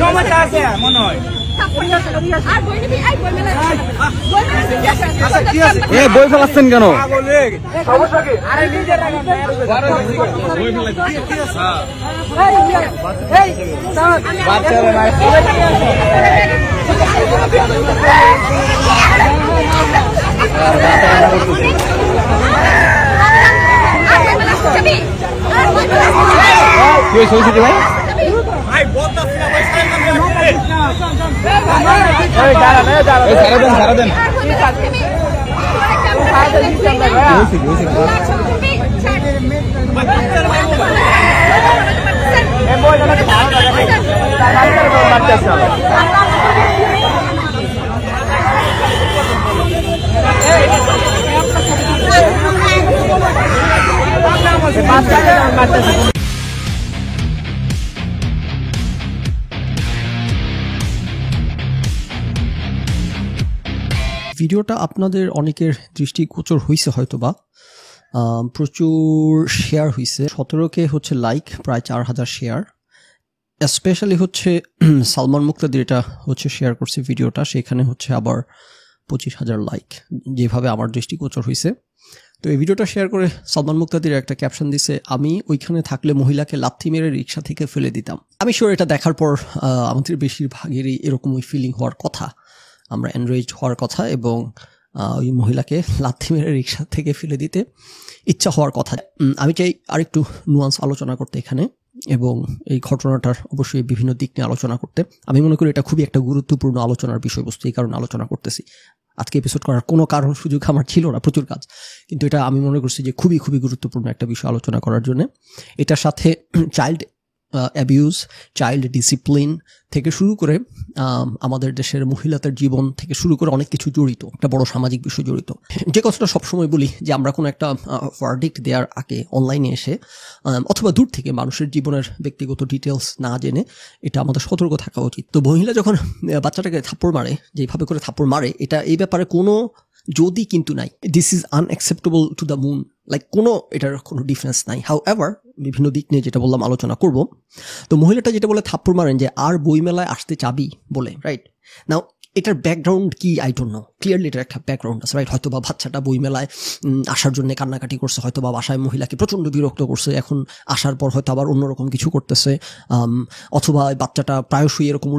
সমস্যা আছে মনে হয়। বই ফেলাচ্ছেন কেন? ভিডিওটা আপনাদের অনেকের দৃষ্টিগোচর হয়েছে হয়তোবা, প্রচুর শেয়ার হয়েছে, 17K হচ্ছে লাইক, প্রায় 4000 শেয়ার। স্পেশালি হচ্ছে সালমান মুক্তাদির এটা হচ্ছে শেয়ার করছে ভিডিওটা, সেখানে হচ্ছে আবার 25,000 লাইক, যেভাবে আমার দৃষ্টিগোচর হয়েছে। তো এই ভিডিওটা শেয়ার করে সালমান মুক্তাদির একটা ক্যাপশন দিছে, আমি ওইখানে থাকলে মহিলাকে লাথি মেরে রিক্সা থেকে ফেলে দিতাম। আমি শিওর এটা দেখার পর আমাদের বেশিরভাগেরই এরকম ওই ফিলিং হওয়ার কথা, আমরা এনরেজড হওয়ার কথা এবং ওই মহিলাকে লাথি মেরে রিক্সা থেকে ফেলে দিতে ইচ্ছা হওয়ার কথা। আমি চাই আরেকটু নুয়ান্স আলোচনা করতে এখানে, এবং এই ঘটনাটার অবশ্যই বিভিন্ন দিক নিয়ে আলোচনা করতে। আমি মনে করি এটা খুবই একটা গুরুত্বপূর্ণ আলোচনার বিষয়বস্তু, এই কারণে আলোচনা করতেছি। আজকে এপিসোড করার কোনো কারণ সুযোগ আমার ছিল না, প্রচুর কাজ, কিন্তু এটা আমি মনে করছি যে খুবই খুবই গুরুত্বপূর্ণ একটা বিষয় আলোচনা করার জন্য। এটার সাথে চাইল্ড অ্যাবিউজ, চাইল্ড ডিসিপ্লিন থেকে শুরু করে আমাদের দেশের মহিলাদের জীবন থেকে শুরু করে অনেক কিছু জড়িত, একটা বড় সামাজিক বিষয় জড়িত। যে কথাটা সবসময় বলি যে আমরা কোনো একটা ভার্ডিক্ট দেওয়ার আগে অনলাইনে এসে অথবা দূর থেকে মানুষের জীবনের ব্যক্তিগত ডিটেলস না জেনে এটা আমাদের সতর্ক থাকা উচিত। তো মহিলা যখন বাচ্চাটাকে থাপ্পড় মারে, যেভাবে করে থাপ্পড় মারে, এটা এই ব্যাপারে কোনো যদি কিন্তু নাই, this is unacceptable to the moon, like কোনো এটার কোনো ডিফারেন্স নাই। হাউ এভার বিভিন্ন দিক নিয়ে যেটা বললাম আলোচনা করব। তো মহিলাটা যেটা বলে থাপ্পড় মারেন যে আর বইমেলায় আসতে চাবি বলে, রাইট? নাও এটার ব্যাকগ্রাউন্ড কি আই ডোন্ট নো, ক্লিয়ারলি এটার একটা ব্যাকগ্রাউন্ড আছে, রাইট? হয়তো বা বাচ্চাটা বইমেলায় আসার জন্য কান্নাকাটি করছে, হয়তো বা বাসায় মহিলাকে প্রচণ্ড বিরক্ত করছে, এখন আসার পর হয়তো আবার অন্যরকম কিছু করতেছে, অথবা বাচ্চাটা প্রায়শই এরকম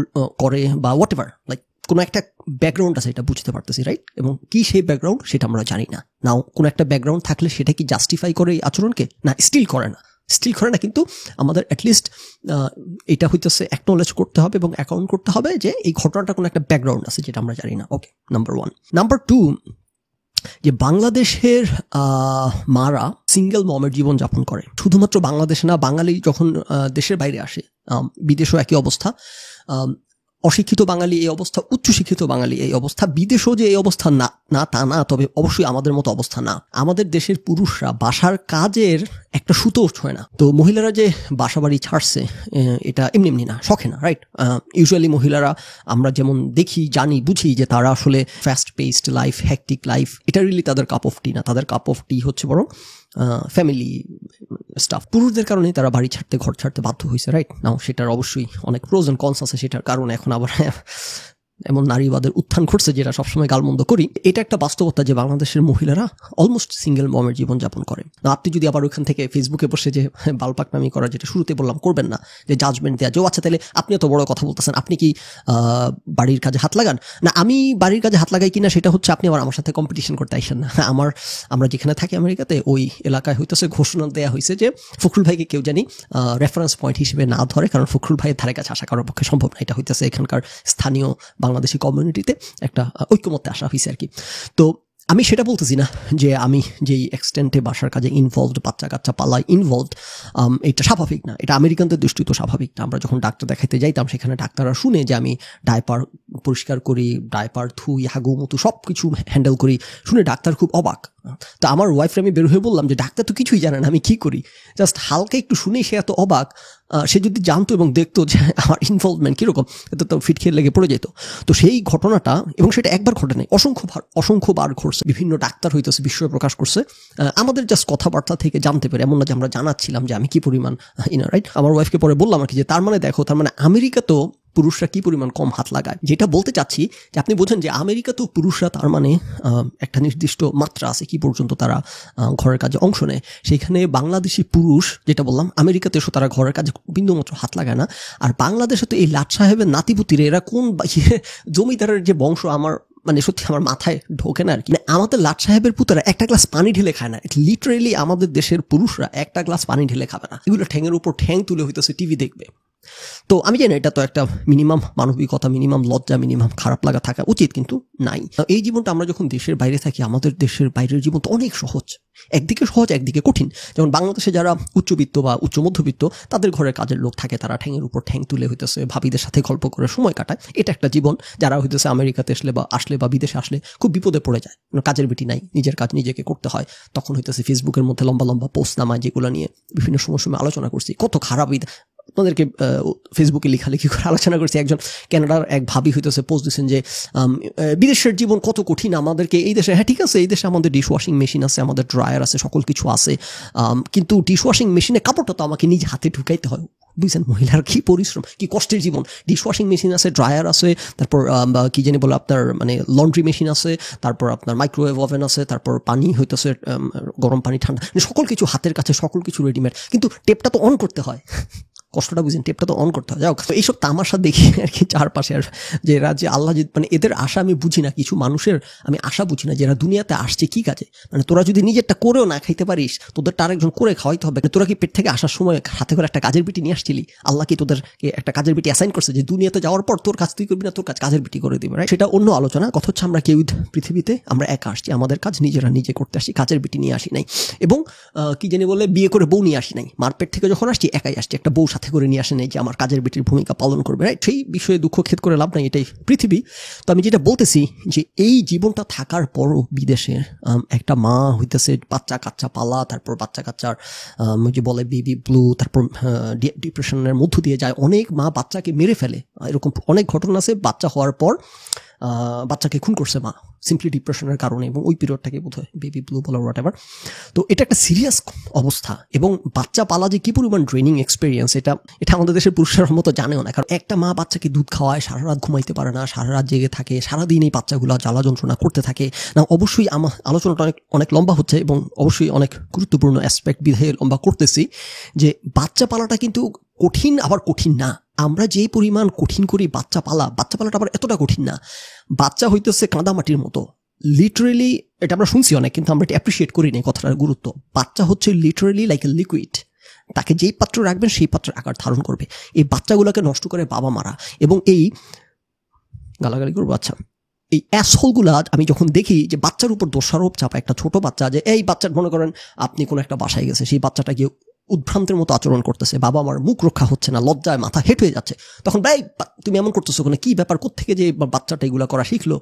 করে বা হোয়াট এভার, লাইক কোনো একটা ব্যাকগ্রাউন্ড আছে, এটা বুঝতে পারতেছি, রাইট? এবং কি সেই ব্যাকগ্রাউন্ড সেটা আমরা জানি না। নাও কোনো একটা ব্যাকগ্রাউন্ড থাকলে সেটা কি জাস্টিফাই করে এই আচরণকে? না, স্টিল করে না, কিন্তু আমাদের অ্যাটলিস্ট এটা হইতেছে অ্যাকনোলেজ করতে হবে এবং অ্যাকাউন্ট করতে হবে যে এই ঘটনাটা কোনো একটা ব্যাকগ্রাউন্ড আছে যেটা আমরা জানি না। ওকে, নাম্বার 1। নাম্বার 2, যে বাংলাদেশের মারা সিঙ্গেল মমের জীবনযাপন করে, শুধুমাত্র বাংলাদেশে না, বাঙালি যখন দেশের বাইরে আসে, বিদেশেও একই অবস্থা, অশিক্ষিত বাঙালি এই অবস্থা, উচ্চশিক্ষিত বাঙালি এই অবস্থা, বিদেশেও যে এই অবস্থা না তা না, তবে অবশ্যই আমাদের মতো অবস্থা না। আমাদের দেশের পুরুষরা বাসার কাজের একটা সুতো হয় না। তো মহিলারা যে বাসা বাড়ি ছাড়ছে এটা এমনি এমনি না, শখে না, রাইট? ইউজুয়ালি মহিলারা আমরা যেমন দেখি, জানি, বুঝি যে তারা আসলে fast paced life, hectic life, এটা রিলি তাদের কাপ অফ টি না। তাদের কাপ অফ টি হচ্ছে বড় ফ্যামিলি স্টাফ। পুরুষদের কারণে তারা বাড়ি ছাড়তে, ঘর ছাড়তে বাধ্য হয়েছে, রাইট? নাও সেটার অবশ্যই অনেক প্রোজ এন্ড কনস আছে, সেটার কারণে এখন আবার এমন নারীবাদের উত্থান ঘটছে যেটা সবসময় গালমন্দ করি। এটা একটা বাস্তবতা যে বাংলাদেশের মহিলারা অলমোস্ট সিঙ্গেল মমের জীবনযাপন করে। আপনি যদি আবার ওইখান থেকে ফেসবুকে বসে যে বালপাকনামি করা, যেটা শুরুতে বললাম, করবেন না, যে জাজমেন্ট দেওয়া, যে আচ্ছা তাহলে আপনি এত বড় কথা বলতেছেন, আপনি কি বাড়ির কাজে হাত লাগান? না, আমি বাড়ির কাজে হাত লাগাই কিনা সেটা হচ্ছে আপনি আবার আমার সাথে কম্পিটিশন করতে আইসেন না। আমরা যেখানে থাকি আমেরিকাতে, ওই এলাকায় হইতেছে ঘোষণা দেওয়া হয়েছে যে ফখরুল ভাইকে কেউ জানি রেফারেন্স পয়েন্ট হিসেবে না ধরে, কারণ ফখরুল ভাইয়ের ধারে কাছে আসা কারোর পক্ষে সম্ভব না। এটা হইতেছে এখানকার স্থানীয় বাংলাদেশি কমিউনিটিতে একটা ঐক্যমত্যে আসা হয়েছে আর কি। তো আমি সেটা বলতেছি না যে আমি যেই এক্সটেন্টে বাসার কাজে ইনভলভড, বাচ্চা কাচ্চা পালায় ইনভলভড, এটা স্বাভাবিক না। এটা আমেরিকানদের দৃষ্টিতে স্বাভাবিক না। আমরা যখন ডাক্তার দেখাইতে যাইতাম, সেখানে ডাক্তাররা শুনে যে আমি ডায়পার পরিষ্কার করি, ডাইপার ধুই, হাগু মুতু সব কিছু হ্যান্ডেল করি। শুনে ডাক্তার খুব অবাক। তো আমার ওয়াইফরে আমি বের হয়ে বললাম যে ডাক্তার তো কিছুই জানে না, আমি কি করি। জাস্ট হালকা একটু শুনেই সে এত অবাক। সে যদি জানতো এবং দেখতো যে আমার ইনভলভমেন্ট কীরকম, তো ফিট খেয়ে লেগে পড়ে যেত। তো সেই ঘটনাটা, এবং সেটা একবার ঘটে নাই, অসংখ্যবার ঘটছে। বিভিন্ন ডাক্তার হইতেছে বিস্ময় প্রকাশ করছে আমাদের জাস্ট কথাবার্তা থেকে জানতে পেরে। এমন না যে আমরা জানাচ্ছিলাম যে আমি কি পরিমাণ রাইট। আমার ওয়াইফকে পরে বললাম আর কি যে তার মানে দেখো, তার মানে আমেরিকাতেও পুরুষরা কি পরিমাণ কম হাত লাগায়। যেটা বলতে চাচ্ছি যে আপনি বোঝেন যে আমেরিকাতেও পুরুষরা তার মানে একটা নির্দিষ্ট মাত্রা আছে কি পর্যন্ত তারা ঘরের কাজে অংশ নেয়। সেখানে বাংলাদেশি পুরুষ, যেটা বললাম, আমেরিকাতে এসে তারা ঘরের কাজে বিন্দুমাত্র হাত লাগায় না। আর বাংলাদেশে তো এই লাট সাহেবের নাতিপুতিরা, এরা কোন জমিদারের যে বংশ, আমার মানে সত্যি আমার মাথায় ঢোকে না আর কি। আমাদের লাট সাহেবের পুতরা একটা গ্লাস পানি ঢেলে খায় না। লিটারেলি আমাদের দেশের পুরুষরা একটা গ্লাস পানি ঢেলে খাবে না। এগুলো ঠ্যাঙের উপর ঠ্যাং তুলে হইতেছে টিভি দেখবে। তো আমি জানি এটা তো একটা মিনিমাম মানবিকতা, মিনিমাম লজ্জা, মিনিমাম খারাপ লাগা থাকা উচিত, কিন্তু নাই। এই জীবনটা আমরা যখন দেশের বাইরে থাকি, আমাদের দেশের বাইরের জীবন তো অনেক সহজ। একদিকে সহজ, একদিকে কঠিন। যেমন বাংলাদেশে যারা উচ্চবিত্ত বা উচ্চ মধ্যবিত্ত, তাদের ঘরে কাজের লোক থাকে, তারা ঠ্যাঙের উপর ঠ্যাং তুলে হইতেছে ভাবিদের সাথে গল্প করে সময় কাটায়। এটা একটা জীবন। যারা হইতেছে আমেরিকাতে আসলে বা বিদেশে আসলে খুব বিপদে পড়ে যায়, কাজের বেটি নাই, নিজের কাজ নিজেকে করতে হয়, তখন হইতেছে ফেসবুকের মধ্যে লম্বা লম্বা পোস্ট নামায়, যেগুলো নিয়ে বিভিন্ন সময় আলোচনা করছি। কত খারাপ, আপনাদেরকে ফেসবুকে লেখালেখি করে আলোচনা করছি। একজন ক্যানাডার এক ভাবি হইতেছে পোস্ট দিচ্ছেন যে বিদেশের জীবন কত কঠিন আমাদেরকে এই দেশে। হ্যাঁ ঠিক আছে, এই দেশে আমাদের ডিশ ওয়াশিং মেশিন আছে, আমাদের ড্রায়ার আছে, সকল কিছু আছে, কিন্তু ডিশ ওয়াশিং মেশিনে কাপড়টা তো আমাকে নিজ হাতে ঢুকাইতে হয়। বুঝছেন মহিলার কি পরিশ্রম, কি কষ্টের জীবন। ডিশ ওয়াশিং মেশিন আছে, ড্রায়ার আছে, তারপর কি জানি বলে আপনার মানে লন্ড্রি মেশিন আছে, তারপর আপনার মাইক্রোওয়েভ ওভেন আছে, তারপর পানি হইতেছে গরম পানি, ঠান্ডা, সকল কিছু হাতের কাছে, সকল কিছু রেডিমেড, কিন্তু টেপটা তো অন করতে হয়। কষ্টটা বুঝেন, টেপটা তো অন করতে হয়। যাও, এইসব তামাশা দেখি আর কি চারপাশে। আর যে এরা যে আল্লাহ, মানে এদের আশা আমি বুঝি না, কিছু মানুষের আমি আশা বুঝি না যে এরা দুনিয়াতে আসছে কি কাজে। মানে তোরা যদি নিজেরটা করেও না খাইতে পারিস, তোদেরটা আরেকজন করে খাওয়াইতে হবে। তোরা কি পেট থেকে আসার সময় হাতে করে একটা কাজের বিটি নিয়ে আসছিলি? আল্লাহ কি তোদেরকে একটা কাজের বিটি অ্যাসাইন করছে যে দুনিয়াতে যাওয়ার পর তোর কাজ তুই করবি না, তোর কাজ কাজের বিটি করে দিবে? সেটা অন্য আলোচনা। কথা হচ্ছে আমরা কেউ পৃথিবীতে আমরা একা আসছি, আমাদের কাজ নিজেরা নিজে করতে আসছি, কাজের বিটি নিয়ে আসি নাই। এবং কি জানি বলে বিয়ে করে বউ নিয়ে আসি নাই। মারপেট থেকে যখন আসছি একাই আসছি, একটা বউ সাথে করে নিয়ে আসে নাই যে আমার কাজের বেটির ভূমিকা পালন করবে। রাইট, সেই বিষয়ে দুঃখ খেদ করে লাভ নাই, এটাই পৃথিবী। তো আমি যেটা বলতেছি যে এই জীবনটা থাকার পরও বিদেশে একটা মা হইতেছে বাচ্চা কাচ্চা পালা, তারপর বাচ্চা কাচ্চার যে বলে বেবি ব্লু, তারপর ডিপ্রেশনের মধ্য দিয়ে যায়। অনেক মা বাচ্চাকে মেরে ফেলে, এরকম অনেক ঘটনা আছে। বাচ্চা হওয়ার পর বাচ্চাকে খুন করছে মা, সিম্পলি ডিপ্রেশনের কারণে, এবং ওই পিরিয়ডটাকে বোধ হয় বেবি ব্লু বলা, হোয়াট এভার। তো এটা একটা সিরিয়াস অবস্থা। এবং বাচ্চা পালা যে কি পরিমাণ ট্রেনিং এক্সপিরিয়েন্স, এটা আমাদের দেশের পুরুষের মতো জানেও না। কারণ একটা মা বাচ্চাকে দুধ খাওয়ায়, সারা রাত ঘুমাইতে পারে না, সারা রাত জেগে থাকে, সারাদিন এই বাচ্চাগুলো জ্বালা যন্ত্রণা করতে থাকে না। অবশ্যই আমার আলোচনাটা অনেক লম্বা হচ্ছে এবং অবশ্যই অনেক গুরুত্বপূর্ণ অ্যাসপেক্ট বিধেয় লম্বা করতেছি, যে বাচ্চা পালাটা কিন্তু কঠিন, আবার কঠিন না। আমরা যে পরিমাণ কঠিন করি বাচ্চা পালাটা আবার এতটা কঠিন না। বাচ্চা হইতেছে কাঁদামাটির মতো, লিটারেলি। এটা আমরা শুনছি অনেক, কিন্তু আমরা এটা অ্যাপ্রিসিয়েট করি না কথাটার গুরুত্ব। বাচ্চা হচ্ছে লিটারেলি লাইক এ লিকুইড। তাকে যেই পাত্র রাখবেন সেই পাত্রের আকার ধারণ করবে। এই বাচ্চাগুলোকে নষ্ট করে বাবা মারা। এবং এই গালাগালি করবো, আচ্ছা, এই অ্যাসহোলগুলা আমি যখন দেখি যে বাচ্চার উপর দোষারোপ চাপা, একটা ছোট বাচ্চা, যে এই বাচ্চার মনে করেন আপনি কোনো একটা বাসায় গেছে, সেই বাচ্চাটা গিয়ে উদ্ভ্রান্তের মতো আচরণ করতেছে, বাবা আমার মুখ রক্ষা হচ্ছে না, লজ্জায় মাথা হেঁট হয়ে যাচ্ছে, তখন ভাই তুমি এমন করতেছো কোনো কি ব্যাপার, কোত্থেকে যে বাচ্চাটা এগুলো করা শিখলো?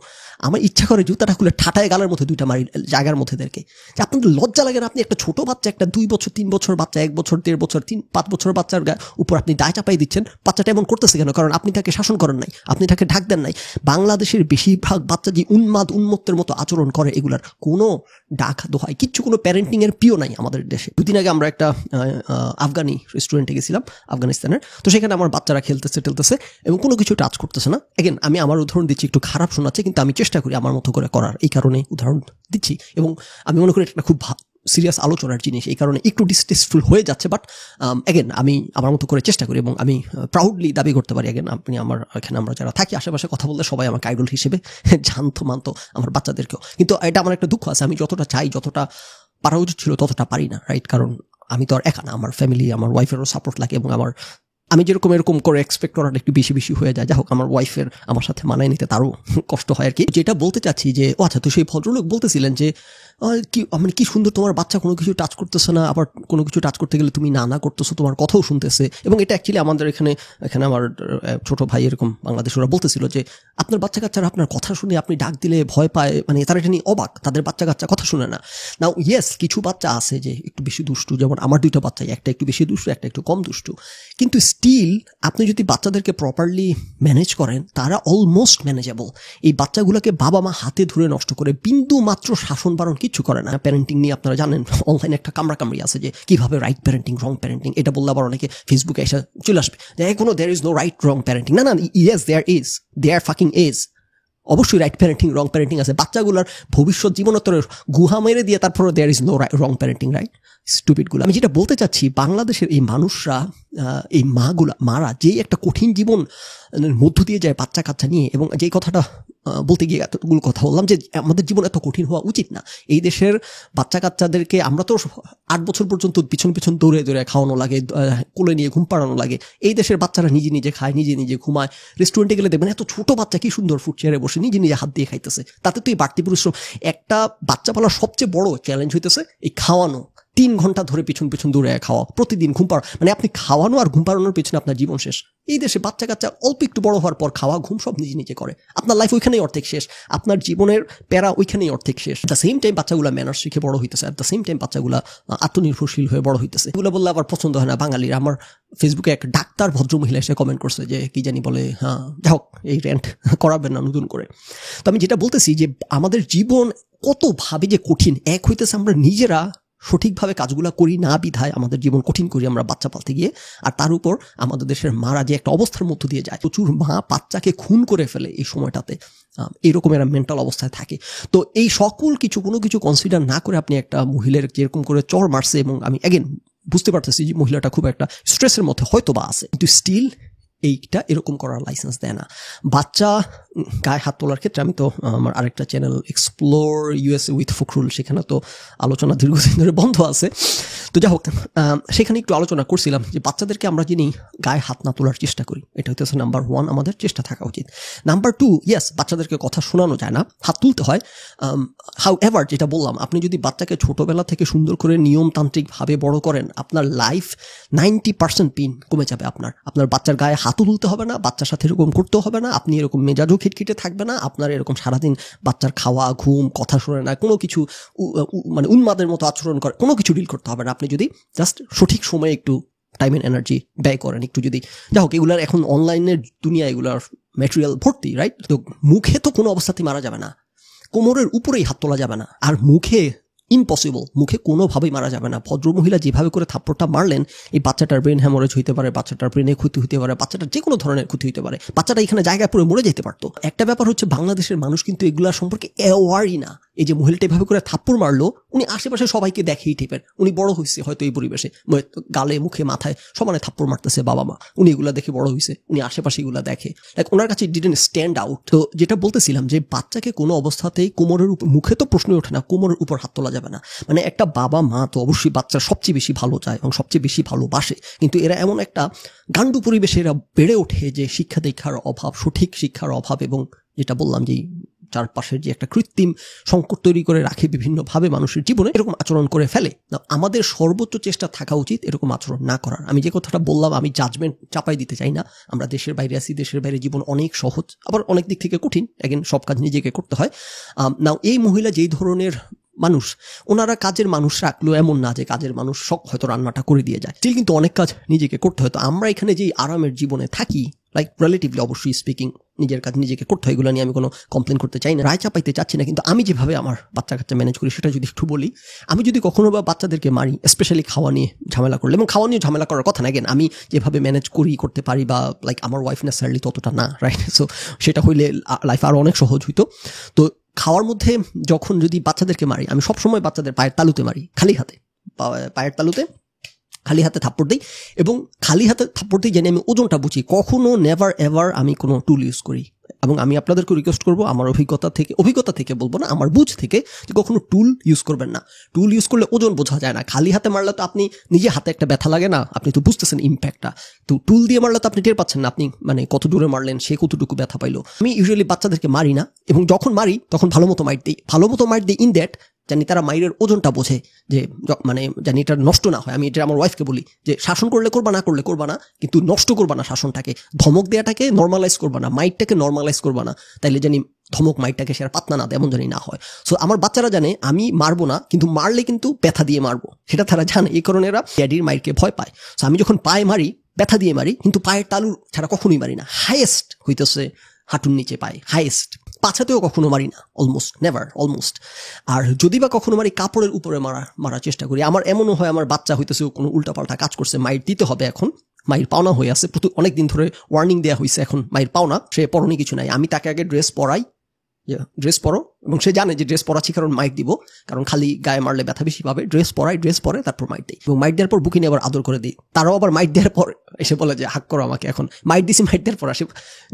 আমার ইচ্ছা করে জুতাটা খুলে ঠাটায় গালের মধ্যে দুইটা মারি জায়গার মধ্যে দেরকে। যে আপনাদের লজ্জা লাগে না? আপনি একটা ছোট বাচ্চা, একটা 2 বছর 3 বছর বাচ্চা, 1 বছর 1.5 বছর 5 বছর বাচ্চার উপর আপনি দায় চাপাই দিচ্ছেন। বাচ্চাটা এমন করতেছে কেন? কারণ আপনি তাকে শাসন করেন নাই, আপনি তাকে ঢাক দেন নাই। বাংলাদেশের বেশিরভাগ বাচ্চা যে উন্মত্তের মতো আচরণ করে, এগুলার কোনো ডাক দোহাই কিচ্ছু, কোনো প্যারেন্টিং এর পিও নাই আমাদের দেশে। দুদিন আগে আমরা একটা আফগানি রেস্টুরেন্টে গেছিলাম, আফগানিস্তানের। তো সেখানে আমার বাচ্চারা খেলতেছে এবং কোনো কিছু টাচ করতেছে না। এগেন আমি আমার উদাহরণ দিচ্ছি, একটু খারাপ শোনাচ্ছে, কিন্তু আমি চেষ্টা করি আমার মতো করে করার, এই কারণে উদাহরণ দিচ্ছি। এবং আমি মনে করি এটা খুব সিরিয়াস আলোচনার জিনিস, এই কারণে একটু ডিস্টেস্টফুল হয়ে যাচ্ছে। বাট এগেন আমি আমার মতো করে চেষ্টা করি এবং আমি প্রাউডলি দাবি করতে পারি, এগেন আপনি আমার এখানে আমরা যারা থাকি আশেপাশে কথা বলতে সবাই আমাকে আইডল হিসেবে জানতো, মানতো, আমার বাচ্চাদেরকেও। কিন্তু এটা আমার একটা দুঃখ আছে, আমি যতটা চাই, যতটা পারা উচিত ছিল ততটা পারি না। রাইট, কারণ আমি তো আর একা না, আমার ফ্যামিলি, আমার ওয়াইফেরও সাপোর্ট লাগে, এবং আমি যেরকম এরকম করে এক্সপেক্ট করাটা একটু বেশি হয়ে যায়। যাই হোক, আমার ওয়াইফের আমার সাথে মানায় নিতে তারও কষ্ট হয় আর কি। যেটা বলতে চাচ্ছি যে আচ্ছা, তো সেই ভদ্রলোক বলতেছিলেন যে কি সুন্দর তোমার বাচ্চা কোনো কিছু টাচ করতেছে না, আবার কোনো কিছু টাচ করতে গেলে তুমি না করতেছো, তোমার কথাও শুনতেছে। এবং এটা অ্যাকচুয়ালি আমাদের এখানে আমার ছোট ভাই এরকম বাংলাদেশ, ওরা বলতেছিল যে আপনার বাচ্চা কাচ্চারা আপনার কথা শুনে আপনি ডাক দিলে ভয় পায়, মানে তারা এটা নিয়ে অবাক, তাদের বাচ্চা কাচ্চা কথা শুনে না। নাও ইয়েস, কিছু বাচ্চা আছে যে একটু বেশি দুষ্টু, যেমন আমার 2টা বাচ্চাই, একটা একটু বেশি দুষ্টু, একটা একটু কম দুষ্টু, কিন্তু স্টিল আপনি যদি বাচ্চাদেরকে প্রপারলি ম্যানেজ করেন তারা অলমোস্ট ম্যানেজেবল। এই বাচ্চাগুলোকে বাবা মা হাতে ধরে নষ্ট করে, বিন্দু মাত্র শাসন বারণ কিচ্ছু করে না। প্যারেন্টিং নিয়ে আপনারা জানেন অনলাইনে একটা কামড়াকামড়ি আছে যে কিভাবে রাইট প্যারেন্টিং, রং প্যারেন্টিং, এটা বললে আবার অনেকে ফেসবুকে এসে চলে আসবে যে কোনো there is no right wrong parenting. না, yes there is, there fucking is. অবশ্যই রাইট প্যারেন্টিং, রং প্যারেন্টিং আছে। বাচ্চাগুলোর ভবিষ্যৎ জীবনোত্তরের গুহা মেরে দিয়ে তারপরে there is no wrong parenting, right? স্টুপিডগুলো। আমি যেটা বলতে চাচ্ছি, বাংলাদেশের এই মানুষরা, এই মারা যে একটা কঠিন জীবন মধ্য দিয়ে যায় বাচ্চা কাচ্চা নিয়ে, এবং যেই কথাটা বলতে গিয়ে এতগুলো কথা বললাম যে আমাদের জীবন এত কঠিন হওয়া উচিত না। এই দেশের বাচ্চা কাচ্চাদেরকে আমরা তো 8 বছর পর্যন্ত পিছন পিছন দৌড়ে দৌড়ে খাওয়ানো লাগে, কোলে নিয়ে ঘুম পাড়ানো লাগে। এই দেশের বাচ্চারা নিজে নিজে খায়, নিজে নিজে ঘুমায়। রেস্টুরেন্টে গেলে দেখবেন এত ছোট বাচ্চা কি সুন্দর ফুড চেয়ারে বসে নিজে নিজে হাত দিয়ে খাইতেছে। তাতে তো এই বাড়তি পরিশ্রম। একটা বাচ্চা পালার সবচেয়ে বড় চ্যালেঞ্জ হইতেছে এই খাওয়ানো। 3 ঘন্টা ধরে পিছন পিছন দৌড়ে খাওয়া, প্রতিদিন ঘুম পাড়া, মানে আপনি খাওয়ানো আর ঘুম পাড়ানোর পেছনে আপনার জীবন শেষ। এই দেশে বাচ্চা কাচ্চা অল্প একটু বড় হওয়ার পর খাওয়া ঘুম সব নিজে নিজে করে। আপনার লাইফ ওইখানেই অর্ধেক শেষ, আপনার জীবনের প্যারা ওইখানেই অর্ধেক শেষ। দ্য সেম টাইম বাচ্চাগুলো ম্যানার্স শিখে বড় হইতেছে, অ্যাট দ্য সেম টাইম বাচ্চাগুলো আত্মনির্ভরশীল হয়ে বড় হইতেছে। এগুলো বললে আবার পছন্দ হয় না বাঙালির। আমার ফেসবুকে এক ডাক্তার ভদ্রমহিলা এসে কমেন্ট করছে যে কি জানি বলে, হ্যাঁ যাই হোক, এই রেন্ট করাবেন না নতুন করে। তো আমি যেটা বলতেছি যে আমাদের জীবন কতভাবে যে কঠিন, এক হইতেছে আমরা নিজেরা সঠিকভাবে কাজগুলো করি না বিধায় আমাদের জীবন কঠিন করি আমরা বাচ্চা পালতে গিয়ে। আর তার উপর আমাদের দেশের মারা যে একটা অবস্থার মধ্য দিয়ে যায়, প্রচুর মা বাচ্চাকে খুন করে ফেলে এই সময়টাতে, এরকম এরা মেন্টাল অবস্থায় থাকে। তো এই সকল কিছু কোনো কিছু কনসিডার না করে আপনি একটা মহিলার যেরকম করে চর মারছে, এবং আমি অ্যাগেন বুঝতে পারতেছি যে মহিলাটা খুব একটা স্ট্রেসের মধ্যে হয়তো বা আছে, কিন্তু স্টিল এইটা এরকম করার লাইসেন্স দেয় না। বাচ্চা গায়ে হাত তোলার ক্ষেত্রে আমি তো আমার আরেকটা channel explore USA with Fakhrul, সেখানে তো আলোচনা দীর্ঘদিন ধরে বন্ধ আছে। তো যাই হোক, সেখানে একটু আলোচনা করছিলাম যে বাচ্চাদেরকে আমরা যিনি গায়ে হাত না তোলার চেষ্টা করি, এটা হচ্ছে নাম্বার 1 আমাদের চেষ্টা থাকা উচিত। নাম্বার 2, ইয়েস বাচ্চাদেরকে কথা শোনানো যায় না, হাত তুলতে হয়। হাউ এভার, যেটা বললাম, আপনি যদি বাচ্চাকে ছোটবেলা থেকে সুন্দর করে নিয়মতান্ত্রিকভাবে বড় করেন, আপনার লাইফ 90% পিন কমে যাবে। আপনার বাচ্চার গায়ে হাতও তুলতে হবে না, বাচ্চার সাথে এরকম করতেও হবে না, আপনি এরকম মেজাজও খিটখিটে থাকবে না, আপনার এরকম সারাদিন বাচ্চার খাওয়া ঘুম কথা শোনে না, কোনো কিছু মানে উন্মাদের মতো আচরণ করে, কোনো কিছু ডিল করতে হবে না। আপনি যদি জাস্ট সঠিক সময়ে একটু টাইম এন্ড এনার্জি ব্যয় করেন, একটু যদি, যাই হোক, এগুলার এখন অনলাইনের দুনিয়া এগুলার ম্যাটেরিয়াল ভর্তি, রাইট? তো মুখে তো কোনো অবস্থাতেই মারা যাবে না, কোমরের উপরেই হাত তোলা যাবে না, আর মুখে ইম্পসিবল, মুখে কোনোভাবেই মারা যাবে না। ভদ্রমহিলা যেভাবে করে থাপ্পড়টা মারলেন, এই বাচ্চাটার ব্রেন হ্যামরেজ হইতে পারে, বাচ্চাটার ব্রেনে ক্ষতি হতে পারে, বাচ্চাটার যে কোনো ধরনের ক্ষতি হতে পারে, বাচ্চাটা এখানে জায়গায় পুরো মরে যেতে পারতো। একটা ব্যাপার হচ্ছে, বাংলাদেশের মানুষ কিন্তু এগুলা সম্পর্কে অ্যাওয়ারই না। এই যে মহিলাটা এভাবে করে থাপ্পড় মারলো, উনি আশেপাশে সবাইকে দেখেই টিপের, উনি বড় হয়েছে হয়তো এই পরিবেশে, গালে মুখে মাথায় সমানে থাপ্পড় মারতেছে বাবা মা, উনি এগুলা দেখে বড় হয়েছে, উনি আশেপাশে এগুলা দেখে, লাইক ওনার কাছে ডিডেন্ট স্ট্যান্ড আউট। তো যেটা বলতেছিলাম যে বাচ্চাকে কোনো অবস্থাতেই কোমরের উপর, মুখে তো প্রশ্নই ওঠে না, কোমরের উপর হাত তোলা যাবে না। মানে একটা বাবা মা তো অবশ্যই বাচ্চার সবচেয়ে বেশি ভালো চায় এবং সবচেয়ে বেশি ভালোবাসে, কিন্তু এরা এমন একটা গান্ডু পরিবেশে এরা বেড়ে ওঠে যে শিক্ষা দীক্ষার অভাব, সঠিক শিক্ষার অভাব, এবং যেটা বললাম যে চারপাশের যে একটা কৃত্রিম সংকট তৈরি করে রাখে বিভিন্নভাবে মানুষের জীবনে, এরকম আচরণ করে ফেলে। আমাদের সর্বোচ্চ চেষ্টা থাকা উচিত এরকম আচরণ না করার। আমি যে কথাটা বললাম, আমি জাজমেন্ট চাপাই দিতে চাই না। আমরা দেশের বাইরে আছি, দেশের বাইরে জীবন অনেক সহজ, আবার অনেক দিক থেকে কঠিন। এগেন, সব কাজ নিজেকে করতে হয়। নাও এই মহিলা যেই ধরনের মানুষ, ওনারা কাজের মানুষ রাখলেও এমন না যে কাজের মানুষ সব হয়তো রান্নাটা করে দিয়ে যায়, স্টিল কিন্তু অনেক কাজ নিজেকে করতে হয়। তো আমরা এখানে যে আরামের জীবনে থাকি, লাইক রিলেটিভলি অবশ্যই স্পিকিং, নিজের কাজ নিজেকে করতে হয়, এগুলো নিয়ে আমি কোনো কমপ্লেন করতে চাই না, রায় চাপাইতে চাচ্ছি না। কিন্তু আমি যেভাবে আমার বাচ্চা কাচ্চা ম্যানেজ করি সেটা যদি একটু বলি, আমি যদি কখনো বা বাচ্চাদেরকে মারি, স্পেশালি খাওয়া নিয়ে ঝামেলা করলে, এবং খাওয়া নিয়ে ঝামেলা করার কথা না, আগেন আমি যেভাবে ম্যানেজ করতে পারি, বা লাইক আমার ওয়াইফ নেসারলি ততটা না, রাইট? সো সেটা হইলে লাইফ আরও অনেক সহজ হইতো। তো খাওয়ার মধ্যে যখন যদি বাচ্চাদেরকে মারি, আমি সবসময় বাচ্চাদের পায়ের তালুতে মারি, খালি হাতে, পায়ের তালুতে খালি হাতে থাপ্পড় দিই, এবং খালি হাতে থাপ্পড় দিই জানি আমি ওজনটা বুঝি। কখনো নেভার এভার আমি কোনো টুল ইউজ করি, এবং আমি আপনাদেরকে রিকোয়েস্ট করবো, আমার অভিজ্ঞতা থেকে বলবো না, আমার বুঝ থেকে, যে কখনো টুল ইউজ করবেন না। টুল ইউজ করলে ওজন বোঝা যায় না। খালি হাতে মারলে তো আপনি নিজে হাতে একটা ব্যথা লাগে না, আপনি তো বুঝতেছেন ইম্প্যাক্টটা। তো টুল দিয়ে মারলে তো আপনি টের পাচ্ছেন না আপনি মানে কত দূরে মারলেন, সে কতটুকু ব্যথা পাইলো। আমি ইউজুয়ালি বাচ্চাদেরকে মারি না, এবং যখন মারি তখন ভালো মতো মাইট দিই ইন দ্যাট জানি তারা মায়ের ওজনটা বোঝে, যে মানে জানি এটা নষ্ট না হয়। আমি এটা আমার ওয়াইফকে বলি যে শাসন করলে করবা, না করলে করবা না, কিন্তু নষ্ট করবা না শাসনটাকে, ধমক দেওয়াটাকে নর্মালাইজ করবা না, মাইটটাকে নর্মালাইজ করবা না, তাইলে জানি ধমক মাইটটাকে সে আর পাতনা না দেয়, এমন জানি না হয়। সো আমার বাচ্চারা জানে আমি মারবো না, কিন্তু মারলে কিন্তু ব্যথা দিয়ে মারবো, সেটা তারা জানে। এই কারণে এরা ড্যাডির মাইরকে ভয় পায়। সো আমি যখন পায়ে মারি ব্যথা দিয়ে মারি, কিন্তু পায়ের তালু ছাড়া কখনোই মারি না। হাইয়েস্ট হইতেছে হাঁটুর নিচে পায়, হাইয়েস্ট। পাছাতেও কখনো মারি না, অলমোস্ট নেভার, অলমোস্ট। আর যদি বা কখনো মারি কাপড়ের উপরে মারার চেষ্টা করি। আমার এমনও হয় আমার বাচ্চা হইতেছে কোনো উল্টাপাল্টা কাজ করছে, মাইর দিতে হবে, এখন মায়ের পাওনা হয়ে আছে, অনেকদিন ধরে ওয়ার্নিং দেওয়া হয়েছে, এখন মায়ের পাওনা, সে পরনি কিছু নাই। আমি তাকে আগে ড্রেস পরাই, ড্রেস পরো, এবং সে জানে যে ড্রেস পরাচ্ছি কারণ মাইক দিব, কারণ খালি গায়ে মারলে ব্যথা বেশি পাবে। ড্রেস পরাই, ড্রেস পরে তারপর মাইক দিই, এবং মাইক দেওয়ার পর বুকি নিয়ে আবার আদর করে দিই। তারাও আবার মাইক দেওয়ার পর এসে বলে যে হাক করো আমাকে। এখন মাইক দিছি, মাইক দেওয়ার পর আসে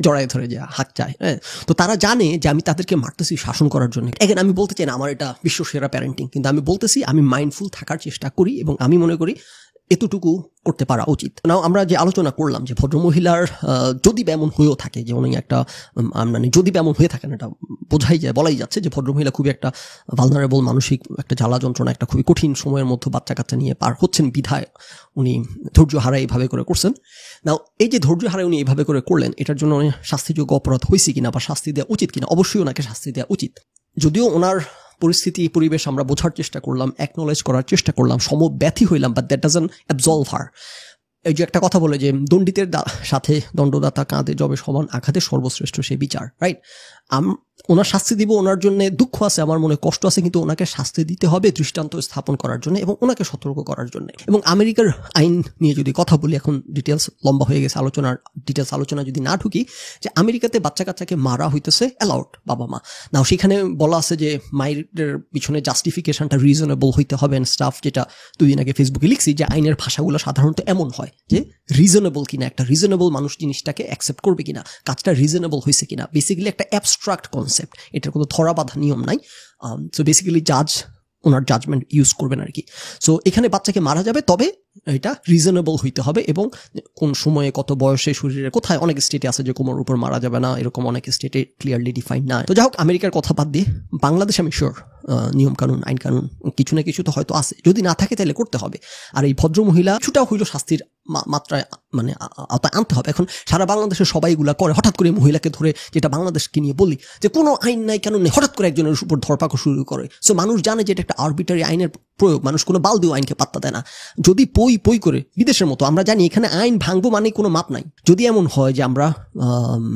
জড়াই ধরে যে হাক চায়। হ্যাঁ, তো তারা জানে যে আমি তাদেরকে মারতেছি শাসন করার জন্য। এখন আমি বলতে চাই না আমার এটা বিশ্বসেরা প্যারেন্টিং, কিন্তু আমি বলতেছি আমি মাইন্ডফুল থাকার চেষ্টা করি, এবং আমি মনে করি এতটুকু করতে পারা উচিত। নাও আমরা যে আলোচনা করলাম যে ভদ্রমহিলার যদি বা এমন হয়েও থাকে, যে উনি একটা মানে যদি বা এমন হয়ে থাকেন, এটা বোঝাই যায়, বলাই যাচ্ছে যে ভদ্রমহিলা খুবই একটা ভালনারেবল, মানসিক একটা জ্বালা যন্ত্রণা, একটা খুবই কঠিন সময়ের মধ্যে বাচ্চা কাচ্চা নিয়ে পার হচ্ছেন, বিধায় উনি ধৈর্য হারায় এইভাবে করে করছেন। নাও এই যে ধৈর্য হারায় উনি এইভাবে করে করলেন, এটার জন্য উনি শাস্তিযোগ্য অপরাধ হয়েছে কিনা বা শাস্তি দেওয়া উচিত কিনা, অবশ্যই ওনাকে শাস্তি দেওয়া উচিত। যদিও ওনার পরিস্থিতি পরিবেশ আমরা বোঝার চেষ্টা করলাম, অ্যাকনোলেজ করার চেষ্টা করলাম, সমব্যথী হইলাম, বাট দ্যাট ডাজন্ট অ্যাবজলভ হার। এই যে একটা কথা বলে যে দণ্ডিতের সাথে দণ্ডদাতা কাঁধে যবে সমান আঘাতে সর্বশ্রেষ্ঠ সে বিচার, রাইট? ওনার শাস্তি দিব, ওনার জন্য দুঃখ আছে, আমার মনে কষ্ট আছে, কিন্তু ওনাকে শাস্তি দিতে হবে দৃষ্টান্ত স্থাপন করার জন্য এবং ওনাকে সতর্ক করার জন্য। এবং আমেরিকার আইন নিয়ে যদি কথা বলি, এখন ডিটেলস লম্বা হয়ে গেছে, ডিটেলস আলোচনা যদি না ঢুকি, যে আমেরিকাতে বাচ্চা কাচ্চাকে মারা হইতেছে অ্যালাউড, বাবা মা। নাও সেখানে বলা আছে যে মায়ের পিছনে জাস্টিফিকেশনটা রিজনেবল হইতে হবে এন্ড স্টাফ, যেটা 2 দিন আগে ফেসবুকে লিখছি, যে আইনের ভাষাগুলো সাধারণত এমন হয় যে রিজনেবল কিনা, একটা রিজনেবল মানুষ জিনিসটাকে অ্যাকসেপ্ট করবে কিনা, কাজটা রিজনেবল হয়েছে কিনা, বেসিক্যালি একটা অ্যাবস্ট্রাক্ট কনসেপ্ট, এটার কোনো ধরা বাঁধা নিয়ম নাই। সো বেসিক্যালি জাজ ওনার জাজমেন্ট ইউজ করবেন আর কি। সো এখানে বাচ্চাকে মারা যাবে, তবে এটা রিজনেবল হইতে হবে, এবং কোন সময়ে কত বয়সে শরীরে কোথায়, অনেক স্টেটে আছে যে কোমর উপর মারা যাবে না, এরকম অনেক স্টেটে ক্লিয়ারলি ডিফাইন না। তো যাই হোক, আমেরিকার কথা বাদ দিয়ে বাংলাদেশে আমি শিওর নিয়ম কানুন, আইন কানুন কিছু না কিছু তো হয়তো আছে, যদি না থাকে তাহলে করতে হবে। আর এই ভদ্র মহিলা কিছুটাও হইল শাস্তির মাত্রায় মানে আওতায় আনতে হবে। এখন সারা বাংলাদেশে সবাই এগুলা করে, হঠাৎ করে মহিলাকে ধরে, যেটা বাংলাদেশকে নিয়ে বলি যে কোনো আইন নাই কানুন নেই, হঠাৎ করে একজনের উপর ধরপাকড় শুরু করে। সো মানুষ জানে যে এটা একটা আরবিটারি আইনের প্রয়োগ, মানুষ কোনো বাল দিয়েও আইনকে পাত্তা দেয় না। যদি পই করে বিদেশের মতো আমরা জানি এখানে আইন ভাঙবো মানে কোনো মাপ নাই। যদি এমন হয় যে আমরা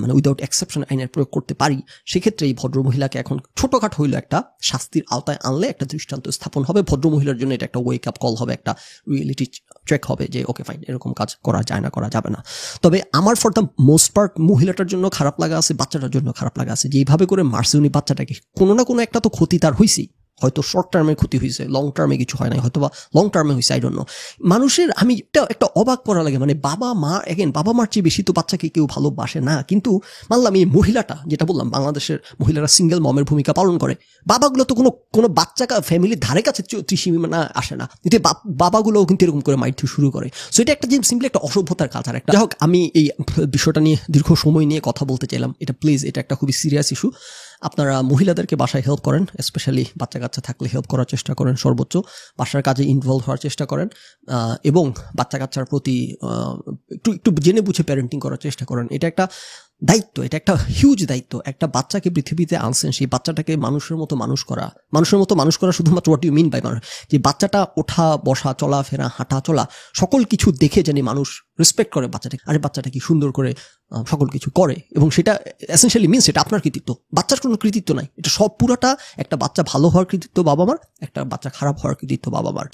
মানে উইদাউট এক্সেপশন আইনের প্রয়োগ করতে পারি, সেক্ষেত্রে এই ভদ্রমহিলাকে এখন ছোটখাটো হইলো একটা শাস্তির আওতায় আনলে একটা দৃষ্টান্ত স্থাপন হবে। ভদ্রমহিলার জন্য এটা একটা ওয়েক আপ কল হবে, একটা রিয়েলিটি চেক হবে যে ওকে ফাইন, এরকম কাজ করা যায় না, করা যাবে না। তবে আমার ফর দ্য মোস্ট পার্ট মহিলাটার জন্য খারাপ লাগা আছে, বাচ্চাটার জন্য খারাপ লাগা আছে, যে এইভাবে করে মারছে উনি বাচ্চাটাকে। কোনো না কোনো একটা তো ক্ষতি তার হয়েছে, হয়তো শর্ট টার্মে ক্ষতি হয়েছে, লং টার্মে কিছু হয় নাই, হয়তো বা লং টার্মে হয়েছে, আই ডোন্ট নো। মানুষের আমি একটা অবাক করা লাগে, মানে বাবা মার চেয়ে বেশি তো বাচ্চাকে কেউ ভালোবাসে না, কিন্তু মানলাম এই মহিলাটা, যেটা বললাম বাংলাদেশের মহিলারা সিঙ্গেল মমের ভূমিকা পালন করে, বাবাগুলো তো কোনো বাচ্চা ফ্যামিলির ধারে কাছে ত্রিসীমানা আসে না, কিন্তু বাবাগুলোও কিন্তু এরকম করে মাইর শুরু করে। সো এটা একটা যে সিম্পলি একটা অসভ্যতার কাজ। আর একটা যাই হোক, আমি এই বিষয়টা নিয়ে দীর্ঘ সময় নিয়ে কথা বলতে চাইলাম, এটা প্লিজ, এটা একটা খুবই সিরিয়াস ইস্যু। আপনারা মহিলাদেরকে বাসায় হেল্প করেন, স্পেশালি বাচ্চা কাচ্চা থাকলে হেল্প করার চেষ্টা করেন, সর্বোচ্চ বাসার কাজে ইনভলভ হওয়ার চেষ্টা করেন, এবং বাচ্চা কাচ্চার প্রতি একটু জেনে বুঝে প্যারেন্টিং করার চেষ্টা করেন। এটা একটা দায়িত্ব, এটা একটা হিউজ দায়িত্ব। একটা বাচ্চাকে পৃথিবীতে আনছেন, সেই বাচ্চাটাকে মানুষের মতো মানুষ করা শুধুমাত্র হোয়াট ইউ মিন বাই মানুষ, যে বাচ্চাটা ওঠা বসা চলাফেরা হাঁটা চলা সকল কিছু দেখে জানি মানুষ রেসপেক্ট করে বাচ্চাটাকে। আরে বাচ্চাটা কি সুন্দর করে সকল কিছু করে, এবং সেটা এসেনশিয়ালি মিনস এটা আপনার কৃতিত্ব, বাচ্চার কোনো কৃতিত্ব নাই। এটা সব পুরাটা একটা বাচ্চা ভালো হওয়ার কৃতিত্ব বাবা মার, একটা বাচ্চা খারাপ হওয়ার কৃতিত্ব বাবা মার।